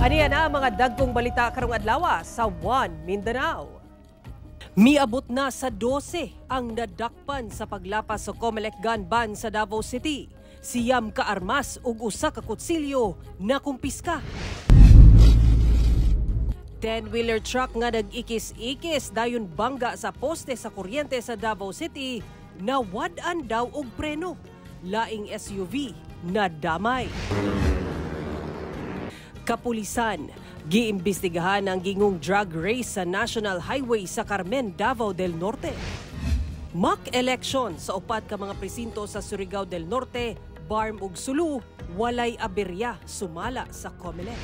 Aniya na mga dagkong balita karong adlaw sa One Mindanao. Miabot na sa 12 ang nadakpan sa paglapas sa Comelec gun ban sa Davao City. Siyam ka armas ug usa ka kutsilyo na kumpiska. 10-wheeler truck nga nag-ikis-ikis dayon bangga sa poste sa kuryente sa Davao City na wad-an daw og preno. Laing SUV na damay. Kapulisan, giimbestigahan ang gingong drug race sa National Highway sa Carmen, Davao del Norte. Mock election sa upat ka mga presinto sa Surigao del Norte, Barm ug Sulu, walay aberya sumala sa Comelec.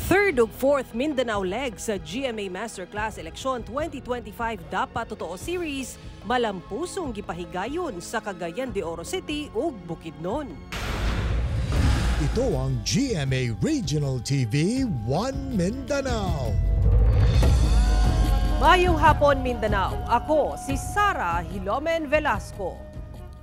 Third ug fourth Mindanao leg sa GMA Masterclass Election 2025 Dapat Totoo Series, malampusong gipahigayon sa Cagayan de Oro City ug Bukidnon. Ito ang GMA Regional TV One Mindanao. Mayong hapon Mindanao, ako si Sara Hilomen Velasco.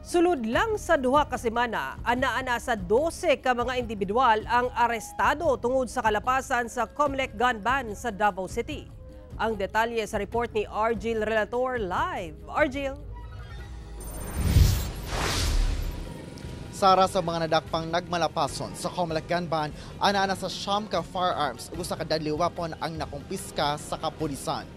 Sulod lang sa duha ka semana, ana-ana sa 12 ka mga individual ang arestado tungod sa kalapasan sa Comelec gun ban sa Davao City. Ang detalye sa report ni Argil Relator live. Argil. Sara, sa mga nadakpang nagmalapason sa Comelec gun ban, ana-ana sa siyam ka firearms ug usa ka deadly weapon ang nakumpiska sa kapulisan.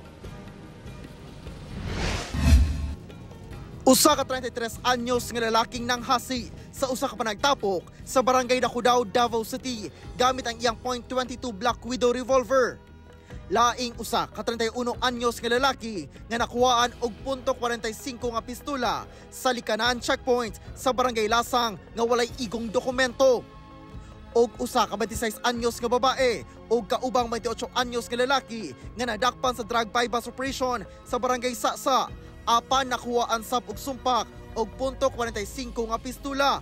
Usa ka 33 anyos nga lalaking nanghasi sa usa ka panagtapok sa barangay Dakudao, Davao City gamit ang iyang .22 Black Widow revolver. Laing usa ka 31 anyos nga lalaki nga nakuhaan og .45 nga pistola sa Likanan checkpoint sa barangay Lasang nga walay igong dokumento. Og usa ka 26 anyos nga babae og kaubang 28 anyos nga lalaki nga nadakpan sa drug bypass operation sa barangay Sasa. Apan nakuhaan sab og sumpak og .45 nga pistola.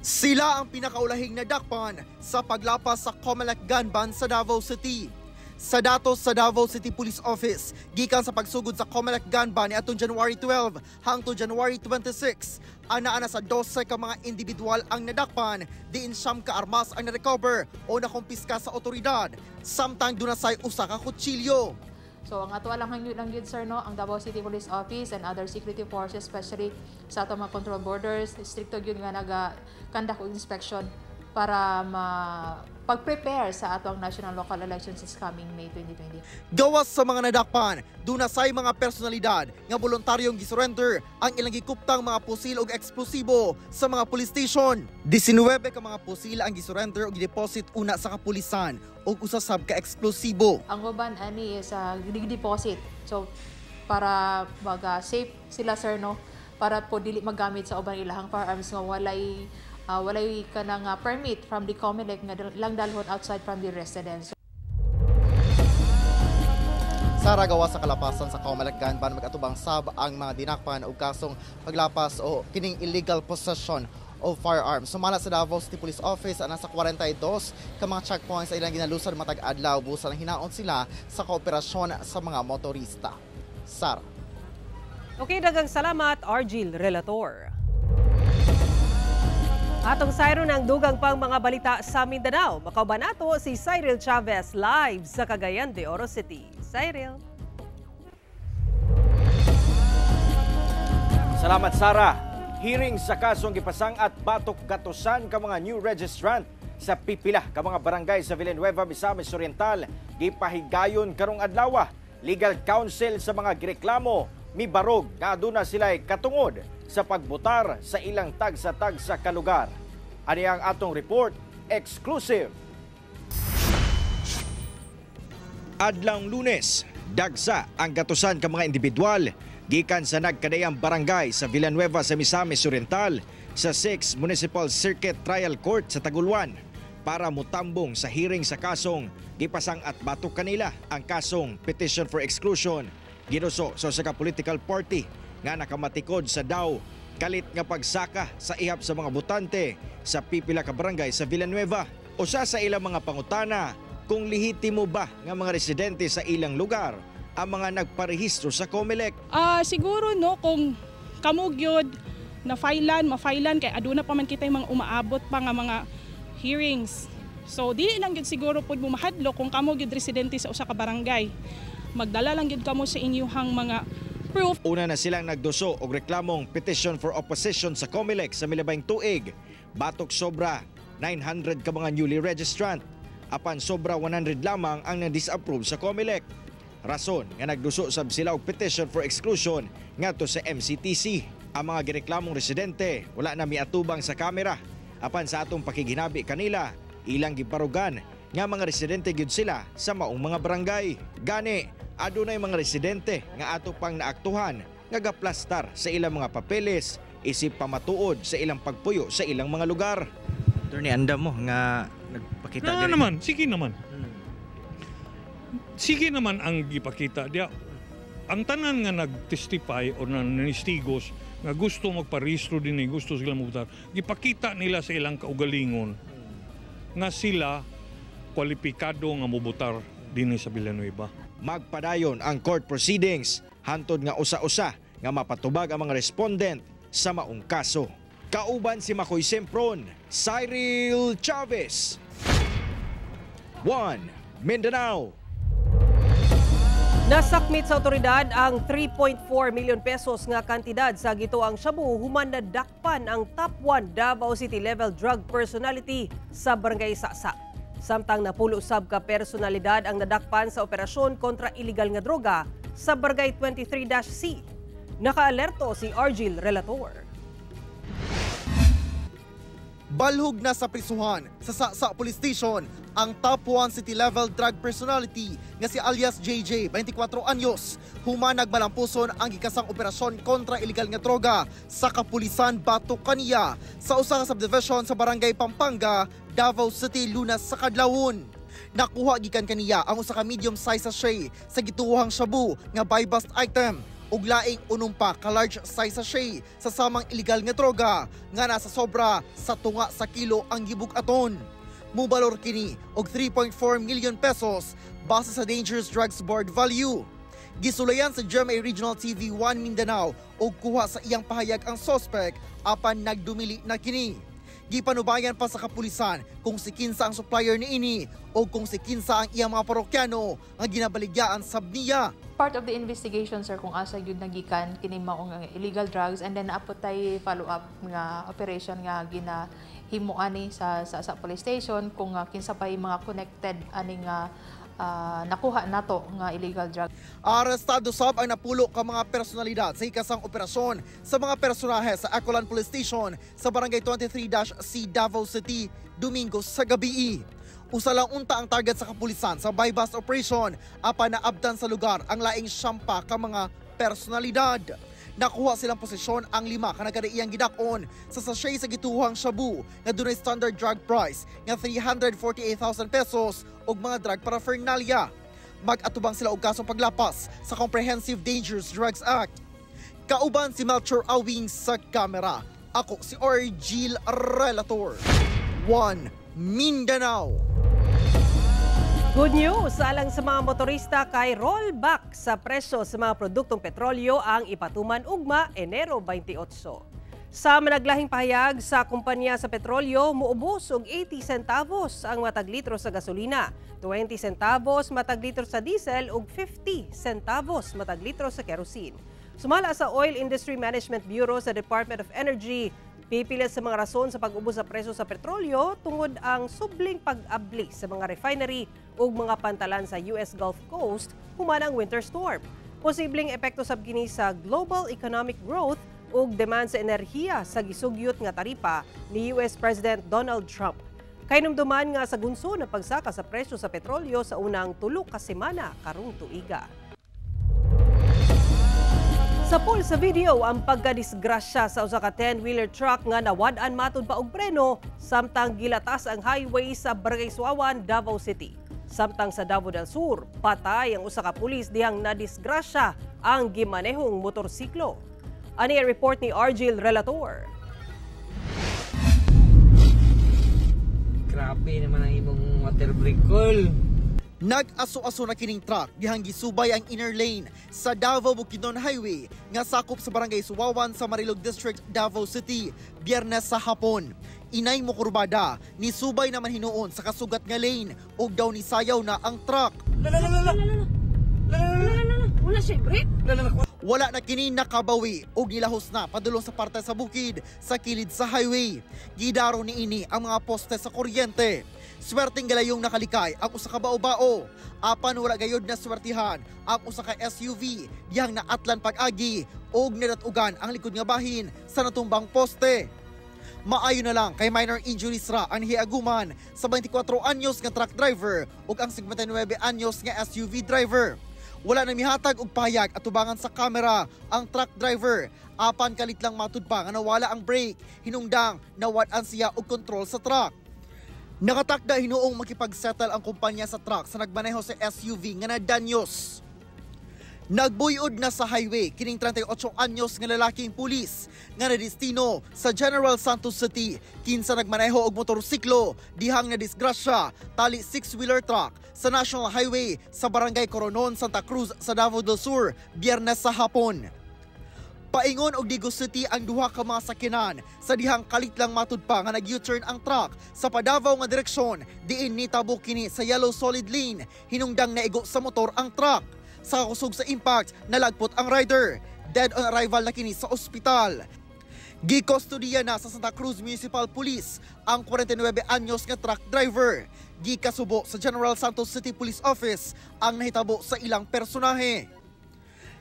Sila ang pinakaulahing nadakpan sa paglapas sa Comelec gun ban sa Davao City. Sa datos sa Davao City Police Office, gikan sa pagsugod sa Comelec gun ban niadtong January 12 hangtod January 26, ana-ana sa 12 ka mga individual ang nadakpan, diin siyam ka armas ang na-recover o nakumpiska sa otoridad, samtang dunasay usa ka kutsilyo. So ang ato lang yun sir, no, ang Davao City Police Office and other security forces, especially sa ato mga control borders, stricto yun nga nag-conduct og inspection para pag-prepare sa ato ang national local elections this coming May 2020. Gawas sa mga nadakpan, dunasay mga personalidad nga voluntaryong gisurrender ang ilang gikuptang mga pusil ug eksplosibo sa mga police station. 19 ka mga pusil ang gisurrender ug gideposit una sa kapulisan ug usa sab ka eksplosibo. Ang uban ani is deposit. So para safe sila sir, no, para po dili magamit sa uban ilahang firearms nga walay ka ng permit from the Comelec nga lang dalhon outside from the residence. Sara, gawa sa kalapasan sa Comelec gun ban, mag-atubang sab ang mga dinakpan og kasong paglapas o kining illegal possession of firearms. Sumala sa Davao City Police Office, nasa 42 ka mga checkpoints ay ilang ginalusad matag adlaw busa ng hinaon sila sa kooperasyon sa mga motorista. Sara. Okay, daghang salamat Argil Relator. Atong sayro ng dugang pang mga balita sa Mindanao. Makauban nato si Cyril Chavez live sa Cagayan de Oro City. Cyril. Salamat Sara. Hearing sa kasong gipasang at batok gatusan ka mga new registrant sa pipila ka mga barangay sa Villanueva, Misamis Oriental gipahigayon karong adlaw. Legal counsel sa mga gireklamo mibarog nga aduna sila'y katungod sa pagbutar sa ilang tagsa-tagsa ka lugar. Ani ang atong report exclusive. Adlang Lunes, dagsa ang gatusan ka mga individual gikan sa nagkadayang barangay sa Villanueva sa Misamis Oriental sa 6 Municipal Circuit Trial Court sa Taguluan para mutambong sa hearing sa kasong gipasang at batok kanila ang kasong petition for exclusion ginuso sa usa ka political party nga nakamatikod sa daw kalit nga pagsaka sa ihap sa mga botante sa pipila ka barangay sa Villanueva. Usa sa ilang mga pangutana kung lehitimo ba nga mga residente sa ilang lugar ang mga nagparehistro sa Comelec. Siguro no, kung kamugyod na mafailan kay aduna pa man kita yung mga umaabot pa nga mga hearings So dili lang gyud siguro pud mo mahadlo kung kamo gyud residente sa usa ka barangay. Magdala lang gyud kamo sa inyuhang mga proof. Una na silang nagduso og reklamong petition for opposition sa COMELEC sa milabayng tuig. Batok sobra 900 ka mga newly registrant. Apan sobra 100 lamang ang na-disapprove sa COMELEC. Rason nga nagduso sab sila og petition for exclusion ngadto sa MCTC. Ang mga gireklamong residente wala na miatubang sa kamera. Apan sa atong pakiginabi kanila, ilang giparugan nga mga residente gyud sila sa maong mga barangay. Gani, adunay mga residente nga ato pang naaktuhan nga gaplastar sa ilang mga papeles isip pamatuod sa ilang pagpuyo sa ilang mga lugar. Attorney, andam mo nga nagpakita na naman, sige naman. Sige naman ang gipakita dia. Ang tanan nga nag-testify o nanistigos nga gusto magparehistro din gusto sila mubutar, gipakita nila sa ilang kaugalingon nga sila kwalipikado nga mubutar din sa Villanueva. Magpadayon ang court proceedings hantod nga usa-usa nga mapatubag ang mga respondent sa maong kaso. Kauban si Makoy Sempron, Cyril Chavez, One Mindanao. Nasakmit sa otoridad ang 3.4 million pesos nga kantidad sa gituang shabu human na dakpan ang top 1 Davao City level drug personality sa Barangay Saksak. Samtang napulo sab ka personalidad ang nadakpan sa operasyon kontra illegal nga droga sa Barangay 23-C. Nakaalerto si Argil Relator. Balhog na sa prisuhan sa Saksak Police Station ang top 1 city level drug personality nga si alias JJ, 24 anyos. Human nagmalampuson ang gikasang operasyon kontra illegal nga droga sa kapulisan Batok kaniya sa usa ka subdivision sa Barangay Pampanga, Davao City, Lunas sa kadlawon. Nakuha gikan kaniya ang usa ka medium size sachet sa gituohang shabu nga buy bust item ug laing unumpa ka large size sachet sa samang illegal nga droga nga nasa sobra sa tunga sa kilo ang gibug-aton. Mubalor kini og 3.4 million pesos base sa Dangerous Drugs Board value. Gisulayan sa GMA Regional TV 1 Mindanao og kuha sa iyang pahayag ang suspect apan nagdumili na kini. Gipanubayan pa sa kapulisan kung si kinsa ang supplier niini o kung si kinsa ang iyang mga parokyano nga ginabaligyan sab niya. Part of the investigation, sir, kung asa yun nagikan kini maong illegal drugs, and then apot tay follow-up nga operation nga ginahimo ani sa police station kung kinsa pa yung mga connected ani nga nakuha nato nga illegal drug. Arestado sab ang napulo ka mga personalidad sa ikasang operasyon sa mga personahe sa Acolan Police Station sa Barangay 23-C, Davao City, Domingo sa gabi. Usa lang unta ang target sa kapulisan sa buy bust operation apan naabdan sa lugar ang laing siyampa ka mga personalidad. Nakuha silang posisyon ang 5 ka nagkadaiyang gidakon sa sachet sa gituhang shabu nga dunay standard drug price nga 348,000 pesos og mga drug paraphernalia. Mag-atubang sila og kasong paglapas sa Comprehensive Dangerous Drugs Act. Kauban si Melchor Awing sa kamera. Ako si Argil Relator. One Mindanao. Good news! Alang sa mga motorista kay rollback sa presyo sa mga produktong petrolyo ang ipatuman ugma Enero 28. Sa managlahing pahayag sa kumpanya sa petrolyo, muubos og 80 centavos ang matag litro sa gasolina, 20 centavos matag litro sa diesel ug 50 centavos matag litro sa kerosene. Sumala sa Oil Industry Management Bureau sa Department of Energy, pipilit sa mga rason sa pag-ubos sa presyo sa petrolyo tungod ang subling pag-abli sa mga refinery ug mga pantalan sa US Gulf Coast human ang winter storm. Posibleng epekto sab kini sa global economic growth ug demand sa enerhiya sa gisugyot nga taripa ni US President Donald Trump. Kainumduman nga sa gunso ng pagsaka sa presyo sa petrolyo sa unang 3 ka semana karong tuiga. Sa pool sa video ang pagkadisgrasya sa usa ka 10-wheeler truck nga nawad-an matud pa og preno samtang gilatas ang highway sa Barangay Suawan, Davao City. Samtang sa Davao del Sur, patay ang usa ka pulis dihang nadisgrasya ang gimanehong motorsiklo. Ani ang report ni Argil Relator. Grabe naman ang imong water brake call. Nag-aso-aso na kining truck dihang gisubay ang inner lane sa Davao-Bukidnon Highway nga sakop sa Barangay Suawan sa Marilog District, Davao City, Biyernes sa hapon. Inay mo kurbada, ni subay naman hinuon sa kasugat nga lane ug daw ni sayaw na ang truck. Wala siya break. Wala na kini nakabawi ug nilahos na padulong sa parte sa bukid sa kilid sa highway. Gidaro ni ini ang mga poste sa kuryente. Swerteng galayong nakalikay ang usa ka bao-bao. Apan wala gayod na swertihan ang usa ka SUV diyang naatlan pag-agi ug nadatugan ang likod nga bahin sa natumbang poste. Maayo na lang kay minor injuries ra ang hiaguman sa 24 anyos nga truck driver ug ang 59 anyos nga SUV driver. Wala na mihatag og payag at tubangan sa kamera ang truck driver. Apan kalit lang matud pa nga nawala ang brake, hinungdang nawad-an siya og kontrol sa truck. Nakatakda hinuong makipagsettle ang kumpanya sa truck sa nagmaneho sa SUV nga nadanyos. Nagbuyod na sa highway kining 38 anyos nga lalaking pulis nga nadestino sa General Santos City kinsa nagmaneho og motorsiklo dihang nadisgrasya tali 6-wheeler truck sa National Highway sa Barangay Coronon, Santa Cruz sa Davao del Sur Biyernes sa hapon. Paingon og Digos City ang duha ka mga sakyanan sa dihang kalit lang matud pa nga nag-U-turn ang truck sa padavaw nga direksyon diin nitabo kini sa yellow solid lane hinungdang naigo sa motor ang truck. Sa kusog sa impact nalagpot ang rider. Dead on arrival na kini sa ospital. Gikustodiya na sa Santa Cruz Municipal Police ang 49 anyos nga truck driver. Gikasubo sa General Santos City Police Office ang nahitabo sa ilang personahe.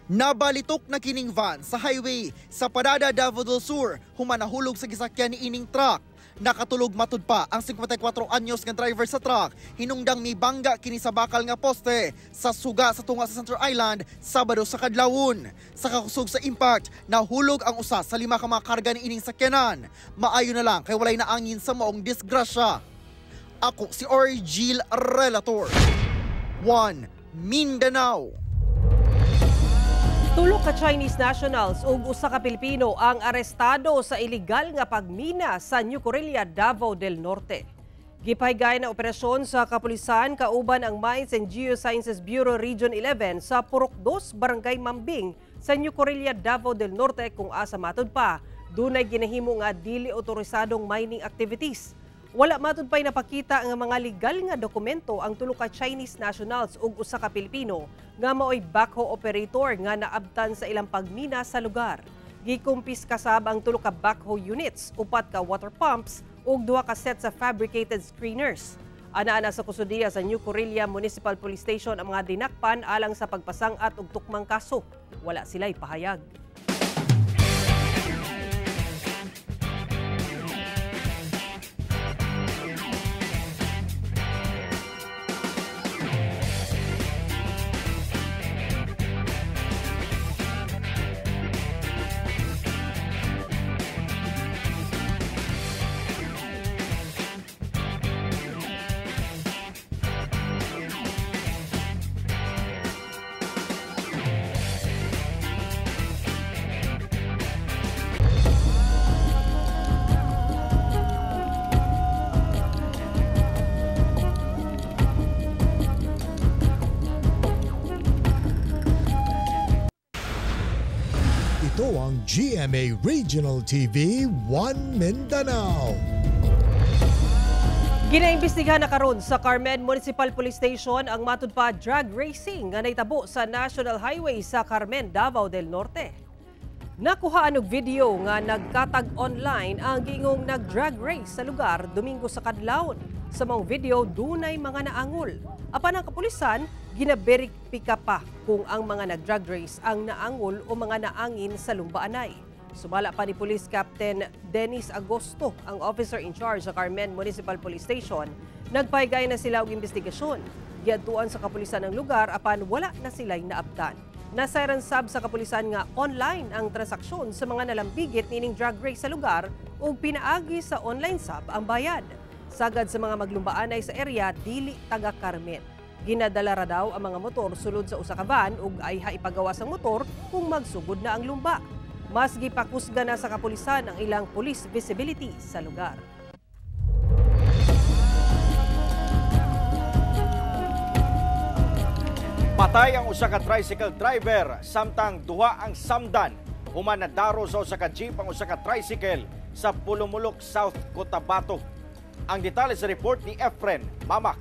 Nabalitok na kining van sa highway sa Padada, Davao del Sur human nahulog sa gisakyan ni ining truck. Nakatulog matud pa ang 54 anyos nga driver sa truck hinungdang mibangga kini sa bakal nga poste sa suga sa tunga sa Central Island Sabado sa kadlawon. Sa kakusog sa impact nahulog ang usa sa 5 ka mga karga ni ining sakyanan. Maayo na lang kay walay naangin sa maong disgrasya. Ako si Orgil Relator, 1 Mindanao. Tulo ka Chinese nationals ug usa ka Pilipino ang arestado sa ilegal nga pagmina sa New Corilla, Davao del Norte. Gipahigay na operasyon sa kapulisan kauban ang Mines and Geosciences Bureau Region 11 sa Purok 2, Barangay Mambing sa New Corilla, Davao del Norte kung asa matud pa dunay ginahimo nga dili otorisadong mining activities. Wala matud pay napakita nga mga legal nga dokumento ang tulo ka Chinese nationals ug usa ka Pilipino nga maoy backhoe operator nga naabtan sa ilang pagmina sa lugar. Gikumpis kasab ang tulo ka backhoe units, 4 ka water pumps ug 2 ka set sa fabricated screeners. Ana-ana sa kusudiya sa New Corilla Municipal Police Station ang mga dinakpan alang sa pagpasangat og tukmang kaso. Wala sila'y pahayag. Ito ang GMA Regional TV 1 Mindanao. Ginaimbestigahan na karon sa Carmen Municipal Police Station ang matud pa drag racing nga nahitabo sa National Highway sa Carmen, Davao del Norte. Nakuhaan og video nga nagkatag online ang gingong nag-drag race sa lugar Domingo sa kadlawon. Sa mga video, dunay mga naangol. Apan ang kapulisan, ginaberipika pa kung ang mga nag-drag race ang naangol o mga naangin sa lumbaanay. Sumala pa ni Police Captain Dennis Agosto, ang officer in charge sa Carmen Municipal Police Station. Nagpahigay na sila og investigasyon. Giadtuan sa kapulisan ng lugar apan wala na sila'y naabtan. Nasairan sab sa kapulisan nga online ang transaksyon sa mga nalambigit nining drag race sa lugar ug pinaagi sa online sab ang bayad. Sagad sa mga maglumbaanay sa area dili taga Carmen. Ginadala ra daw ang mga motor sulod sa usa ka van ug ayha ipagawas ang motor kung magsugod na ang lumba. Mas gipakusga na sa kapulisan ang ilang police visibility sa lugar. Patay ang usa ka tricycle driver samtang duha ang samdan. Human nadaro sa usa ka jeep ang usa ka tricycle sa Pulumulok South, Cotabato. Ang detalye sa report ni Efren Mamak.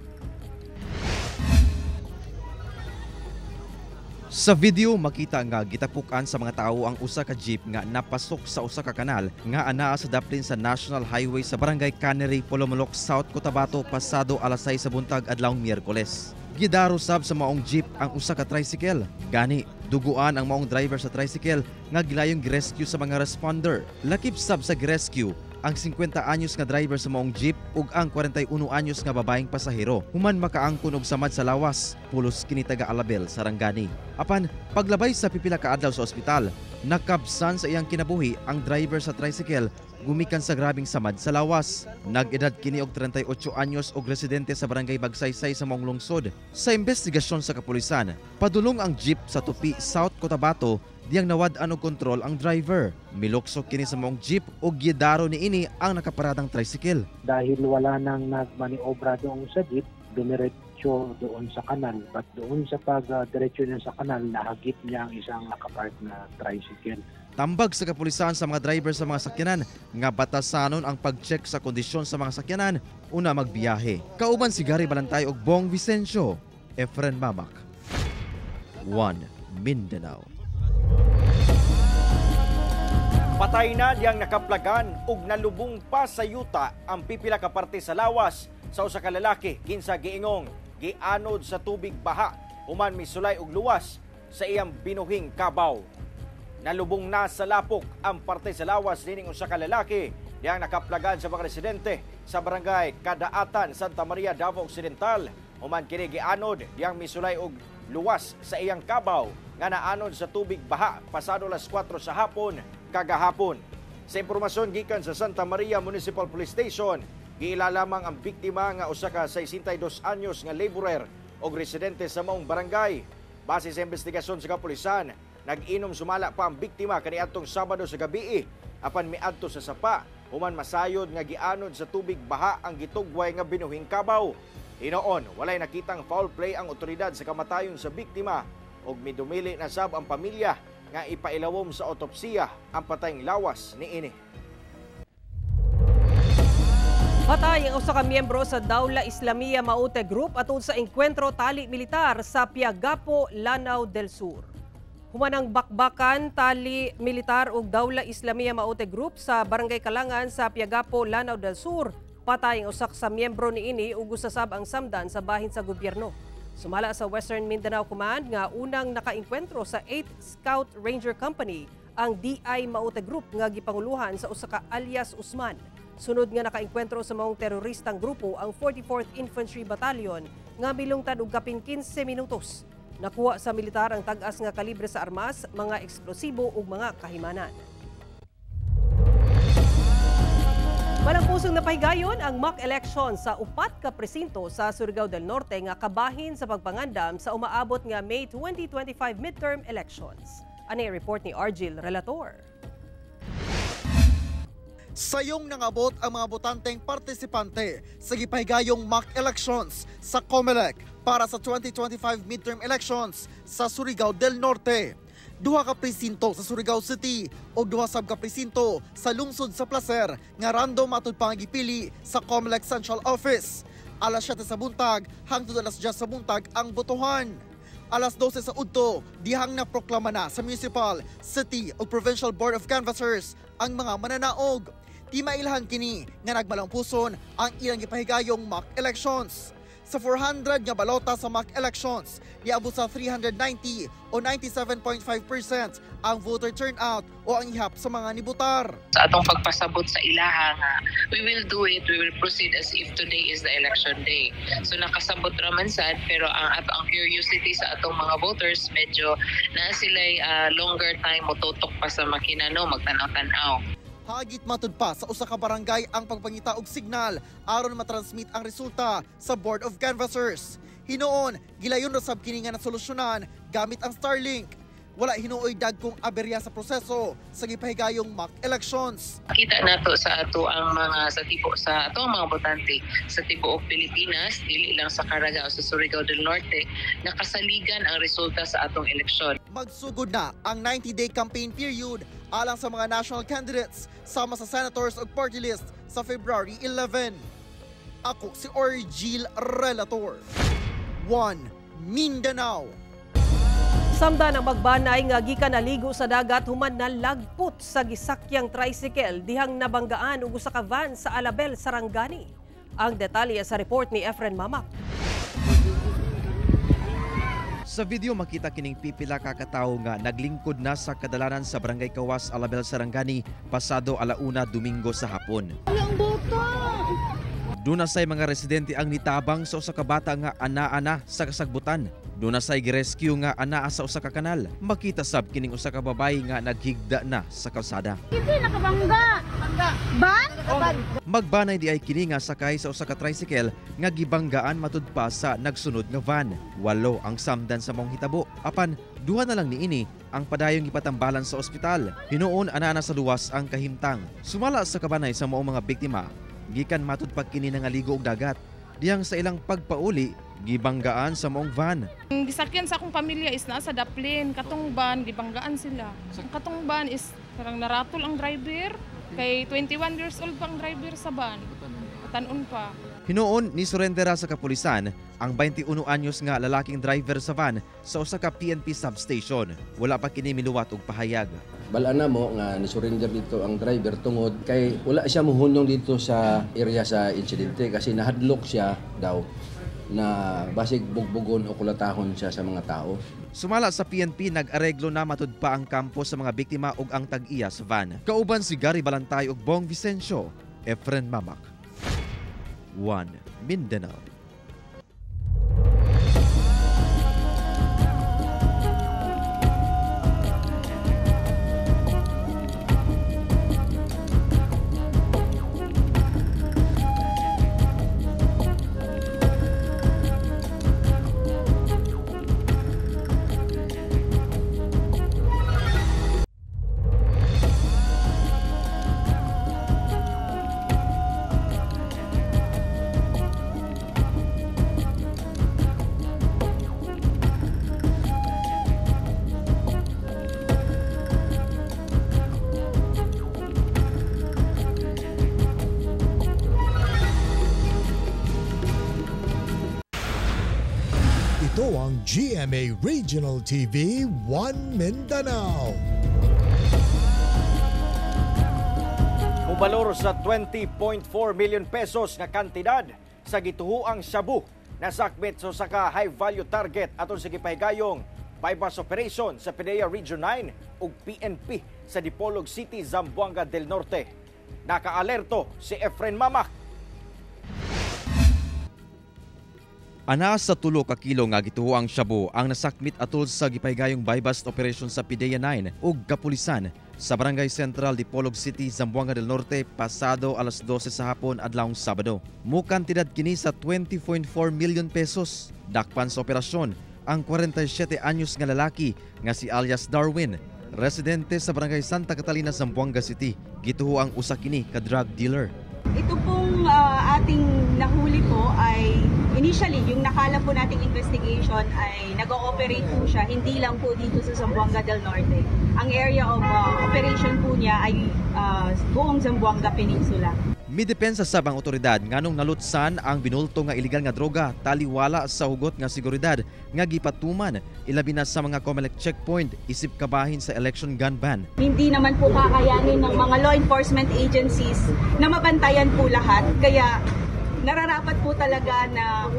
Sa video makita nga gitapukan sa mga tawo ang usa ka jeep nga napasok sa usa ka kanal nga anaa sa daplin sa National Highway sa Barangay Cannery, Pulumulok South, Cotabato pasado alas 6 sa buntag adlawng Miyerkules. Gidaro sab sa maong jeep ang usa ka tricycle. Gani duguan ang maong driver sa tricycle nga gilayong girescue sa mga responder. Lakip sab sa girescue ang 50 anyos nga driver sa maong jeep ug ang 41 anyos nga babaeng pasahero. Human makaangkon og samad sa lawas, pulos kini taga Alabel, Sarangani. Apan paglabay sa pipila ka adlaw sa ospital, nakabsan sa iyang kinabuhi ang driver sa tricycle gumikan sa grabing samad sa lawas. Nag-edad kini og 38 anyos og residente sa Barangay Bagsaysay sa maong lungsod. Sa investigasyon sa kapulisan, padulong ang jeep sa Tupi, South Cotabato diyang nawad-an og kontrol ang driver. Miluksok kini sa maong jeep ug gidaro niini ang nakaparadang tricycle. Dahil wala nang nagmaniobra doon sa jeep, dumiretso doon sa kanal. But doon sa pag-diretso niya sa kanal, nahagip niya ang isang nakapark na tricycle. Tambag sa kapulisan sa mga driver sa mga sakyanan nga batasanon ang pag-check sa kondisyon sa mga sakyanan una magbiyahe. Kauban si Gary Balantay ug Bong Vicencio. Efren Mamak, One Mindanao. Patay na diyang nakaplagan ug nalubong pa sa yuta ang pipila ka parte sa lawas sa usa ka lalaki kinsa giingong gianod sa tubig baha human misulay og luwas sa iyang binuhing kabaw. Nalubong na sa lapok ang parte sa lawas dining usa ka lalaki diyang nakaplagan sa mga residente sa barangay Kadaatan, Santa Maria, Davao Occidental. Human kini gianod diyang misulay og luwas sa iyang kabaw nga naanod sa tubig baha pasado alas 4 sa hapon kagahapon. Sa impormasyon gikan sa Santa Maria Municipal Police Station, giilalamang ang biktima nga usa ka 62 anyos nga laborer og residente sa maong barangay. Base sa investigasyon sa kapulisan, nag-inom sumala pa ang biktima kaniadtong Sabado sa gabi apan miadto sa sapa human masayod nga gianod sa tubig baha ang gitugway nga binuhing kabaw. Hinoon, walay nakitang foul play ang otoridad sa kamatayon sa biktima ug midumili na sab ang pamilya nga ipailawom sa otopsiya ang patayng lawas niini. Patay ang usa ka miyembro sa Dawla Islamia Maute Group atol sa engkwentro tali militar sa Piagapo, Lanao del Sur. Humanang bakbakan tali militar ug Dawla Islamia Maute Group sa Barangay Kalangan sa Piagapo, Lanao del Sur. Patay ang usa sa miyembro niini ug usasab ang samdan sa bahin sa gobyerno. Sumala sa Western Mindanao Command nga unang nakaengkwentro sa 8th Scout Ranger Company ang DI Maute Group nga gipanguluhan sa usa ka alias Usman. Sunod nga nakaengkwentro sa maong teroristang grupo ang 44th Infantry Battalion nga milungtad og kapin 15 minutos. Nakuha sa militar ang tag-as nga kalibre sa armas, mga eksplosibo ug mga kahimanan. Malampusong napahigayon ang mock election sa upat ka presinto sa Surigao del Norte nga kabahin sa pagpangandam sa umaabot nga May 2025 midterm elections. Ani report ni Argil Relator. Sayong nangabot ang mga botanteng partisipante sa gipahigayong mock elections sa COMELEC para sa 2025 midterm elections sa Surigao del Norte. Duha ka presinto sa Surigao City o duha sab ka presinto sa lungsod sa Placer nga random matud pangagipili sa COMELEC Central Office. Alas 7 sa buntag hangtod alas 10 sa buntag ang botohan. Alas 12 sa udto, dihang naproklama na sa Municipal, City o Provincial Board of Canvassers ang mga mananaog. Di mailhan kini nga nagmalampuson ang ilang gipahigayong mock elections. Sa 400 nga balota sa mock elections, niabot sa 390 o 97.5% ang voter turnout o ang ihap sa mga nibutar. Sa atong pagpasabot sa ilaha nga, we will do it, we will proceed as if today is the election day. So nakasabot raman sad, pero ang curiosity sa atong mga voters, medyo na sila'y longer time mo tutok pa sa makina, no, magtanaw-tanaw. Hagit matud pa sa usa ka barangay ang pagpangita og signal aron matransmit ang resulta sa Board of Canvassers. Hinoon, gilayon ra sab kini nga nasolusyonan gamit ang Starlink. Wala hinuoy dagkong aberya sa proseso sa gipahigayong mock elections. Kita nato sa ato ang mga sa ato ang mga botante sa tibuok Pilipinas, dili lang sa Caragao sa Surigao del Norte, nakasaligan ang resulta sa atong eleksyon. Magsugod na ang 90-day campaign period alang sa mga national candidates sama sa senators ug party list sa February 11. Ako si Orgil Relator. 1 Mindanao. Samda ng magbanay nga gikan naligo sa dagat human nalagpot sa gisakyang tricycle dihang nabanggaan og usa ka van sa Alabel, Sarangani. Ang detalye sa report ni Efren Mamak. Sa video makita kining pipila ka katawo nga naglingkod na sa kadalanan sa Barangay Kawas, Alabel, Sarangani pasado 1:00 Domingo sa hapon. Duna say mga residente ang nitabang sa usa ka bata nga ana-ana sa kasagbutan. Duna say girescue nga anaa sa usa ka kanal. Makita sab kining usa ka babae nga naghigda na sa kalsada. Kiti nakabangga. Ban? Magbanay di ay kini nga sakay sa usa ka tricycle nga gibanggaan matud pa sa nagsunod nga van. 8 ang samdan sa mong hitabo. Apan 2 na lang niini ang padayong ipatambalan sa ospital. Hinuon ana sa luwas ang kahimtang. Sumala sa kabanay sa maong mga biktima, gikan matud pagkini nga ligo og dagat. Diyang sa ilang pagpauli, gibanggaan sa maong van. Ang gisakyan sa akong pamilya is nasa Daplin, katong van gibanggaan sila. Ang katong van is parang naratol ang driver, kay 21 years old pang driver sa van. Tanon pa. Hinuon ni surrendera sa kapulisan ang 21 anyos nga lalaking driver sa van sa usa ka PNP substation. Wala pa kini miluwat og pahayag. Balana mo nga ni-surrender dito ang driver tungod kay wala siya mohunong dito sa area sa insidente kasi nahadlok siya daw na basig bugbugon o kulatahon siya sa mga tao. Sumala sa PNP, nag-areglo na matud pa ang kampo sa mga biktima ug ang tag-iya sa van. Kauban si Gary Balantay ug Bong Vicencio, Efren Mamak. 1 Mindanao. Ito ang GMA Regional TV 1 Mindanao. Mubalor sa 20.4 million pesos nga kantidad sa gituhuang shabu na sakbit sa saka high value target aton sa gipahigayong bypass operation sa PDEA Region 9 ug PNP sa Dipolog City, Zamboanga del Norte. Naka-alerto si Efren Mamak. Ana sa 3 ka kilo nga gituhuang shabu ang nasakmit atol sa gipahigayong bypass operation sa PDEA 9 ug kapulisan sa Barangay Central, Dipolog City, Zamboanga del Norte pasado 12:00 sa hapon adlawng Sabado. Mukantidad kini sa 20.4 million pesos. Dakpan sa operasyon ang 47 anyos nga lalaki nga si alias Darwin, residente sa Barangay Santa Catalina, Zamboanga City. Gituhuang usa kini ka drug dealer. Ito pong ating nahuli po ay initially yung nakala po nating investigation ay nag-ooperate po siya hindi lang po dito sa Zamboanga del Norte. Ang area of operation po niya ay buong Zamboanga Peninsula. Midepensa sab ang otoridad nganong nalutsan ang binulto nga iligal nga droga taliwala sa hugot nga seguridad nga gipatuman ilabi na sa mga COMELEC checkpoint isip kabahin sa election gun ban. Hindi naman po kakayanin ng mga law enforcement agencies na mabantayan po lahat kaya nararapat po talaga na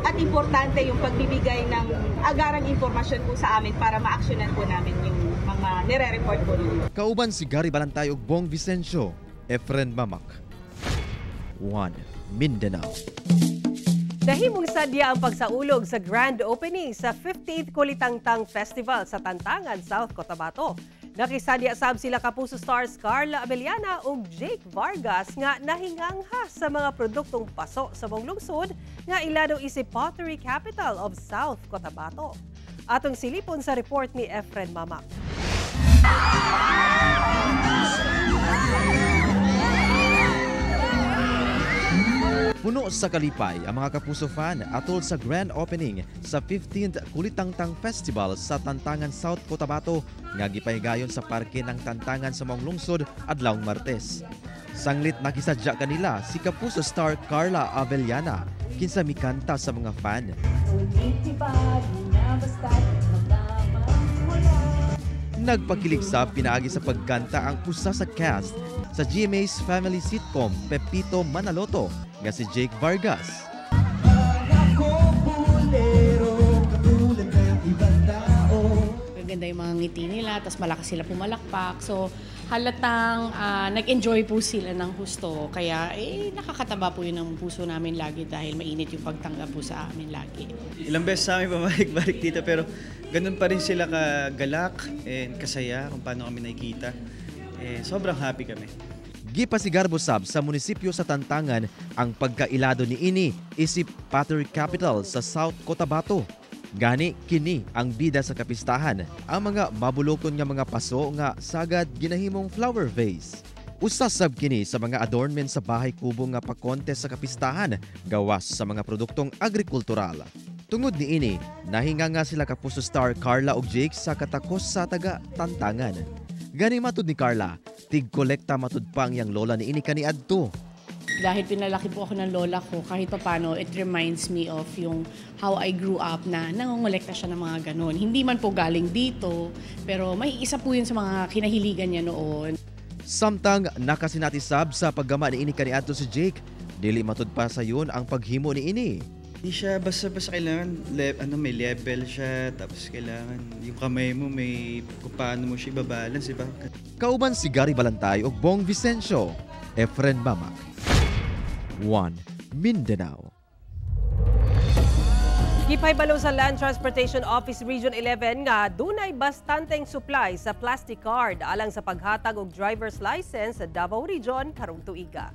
at importante yung pagbibigay ng agarang impormasyon po sa amin para ma-actionan po namin yung mga nire-report po ninyo. Kauban si Gary Balantay ug Bong Vicencio, Efren Mamak. 1 Mindanao. Dahimong sadya ang pagsaulog sa grand opening sa 58th Kulitangtang Festival sa Tantangan, South Cotabato. Nakisadya sab sila Kapuso stars Carla Abellana ug Jake Vargas nga nahinganghas sa mga produktong paso sa mong lungsod nga ilado isip Pottery Capital of South Cotabato. Atong silipon sa report ni Efren Mamak. Puno sa kalipay ang mga Kapuso fan atol sa grand opening sa 15th Kulitangtang Festival sa Tantangan South Cotabato nga gipahigayon sa parke ng Tantangan sa Maong Lungsod adlawng Martes. Sanglit nakisadya kanila si Kapuso star Carla Avellana kinsa mikanta sa mga fan. Nagpakilig sa pinaagi sa pagkanta ang usa sa cast sa GMA's family sitcom Pepito Manaloto nga si Jake Vargas. Ganda yung mga ngiti nila, tapos malakas sila pumalakpak. So halatang nag-enjoy po sila ng husto. Kaya nakakataba po yun ng puso namin lagi dahil mainit yung pagtanggap po sa amin lagi. Ilang beses sa amin pamalik-balik dito pero ganun pa rin sila kagalak and kasaya kung paano kami nakikita. Sobrang happy kami. Gipasigarbo sab sa munisipyo sa Tantangan ang pagkailado ni ini isip Pottery Capital sa South Cotabato. Gani kini ang bida sa kapistahan, ang mga mabulokon nga mga paso nga sagad ginahimong flower vase. Usa sab kini sa mga adornment sa bahay kubo nga pa-contest sa kapistahan gawas sa mga produktong agrikultural. Tungod ni ini, nahinga nga sila Kapuso star Carla ug Jake sa katakos sa taga Tantangan. Gani matud ni Carla, tig-kolekta matud pa ang yang lola ni ini kaniadto. Dahil pinalaki po ako ng lola ko, kahit pa paano, it reminds me of yung how I grew up na nangongolekta siya ng mga ganon. Hindi man po galing dito, pero may isa po yun sa mga kinahiligan niya noon. Samtang nakasinatisab sa paggama ni ini kaniadto si Jake, dili matud pa sa yun ang paghimo ni ini. Hindi siya basta-basta kailangan, may level siya, tapos kailangan yung kamay mo may kung paano mo siya ibabalance, diba? Kauban si Gary Balantay ug Bong Vicencio, Efren Mamak. 1 Mindanao. Gipaybalo sa Land Transportation Office Region 11 nga dunay bastanteng supply sa plastic card alang sa paghatag og driver's license sa Davao Region karong tuiga.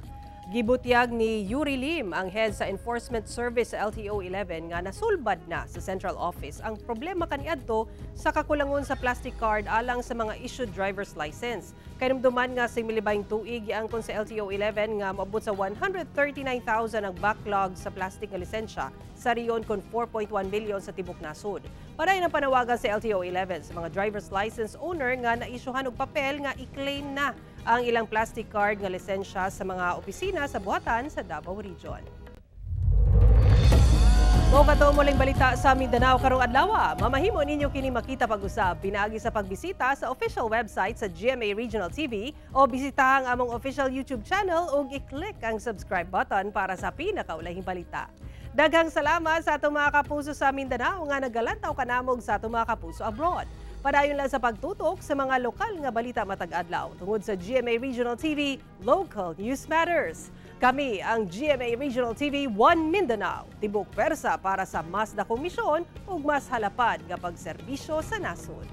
Gibutyag ni Yuri Lim, ang head sa Enforcement Service sa LTO 11 nga nasulbad na sa Central Office ang problema kaniadto sa kakulangon sa plastic card alang sa mga issued driver's license. Kainumduman nga sa milibayng tuig giangkon sa LTO 11 nga moabot sa 139,000 ang backlog sa plastic nga lisensya sa riyon kon 4.1 million sa tibok nasod. Paday ang panawagan sa LTO 11 sa mga driver's license owner nga naisyuhan og papel nga i-claim na ang ilang plastic card nga lisensya sa mga opisina sa buhatan sa Davao Region. Mao kato muling balita sa Mindanao karong adlaw. Mamahimo ninyo kini makita pag-usab pinaagi sa pagbisita sa official website sa GMA Regional TV o bisitahan ang among official YouTube channel ug i-click ang subscribe button para sa pinakaulahing balita. Daghang salamat sa atong mga kapuso sa Mindanao nga nagalantaw kanamog sa atong mga kapuso abroad. Padayon lang sa pagtutok sa mga lokal nga balita matag adlaw tungod sa GMA Regional TV, Local News Matters. Kami ang GMA Regional TV 1 Mindanao, tibok persa para sa mas dakong misyon ug mas halapad nga pagserbisyo sa nasod.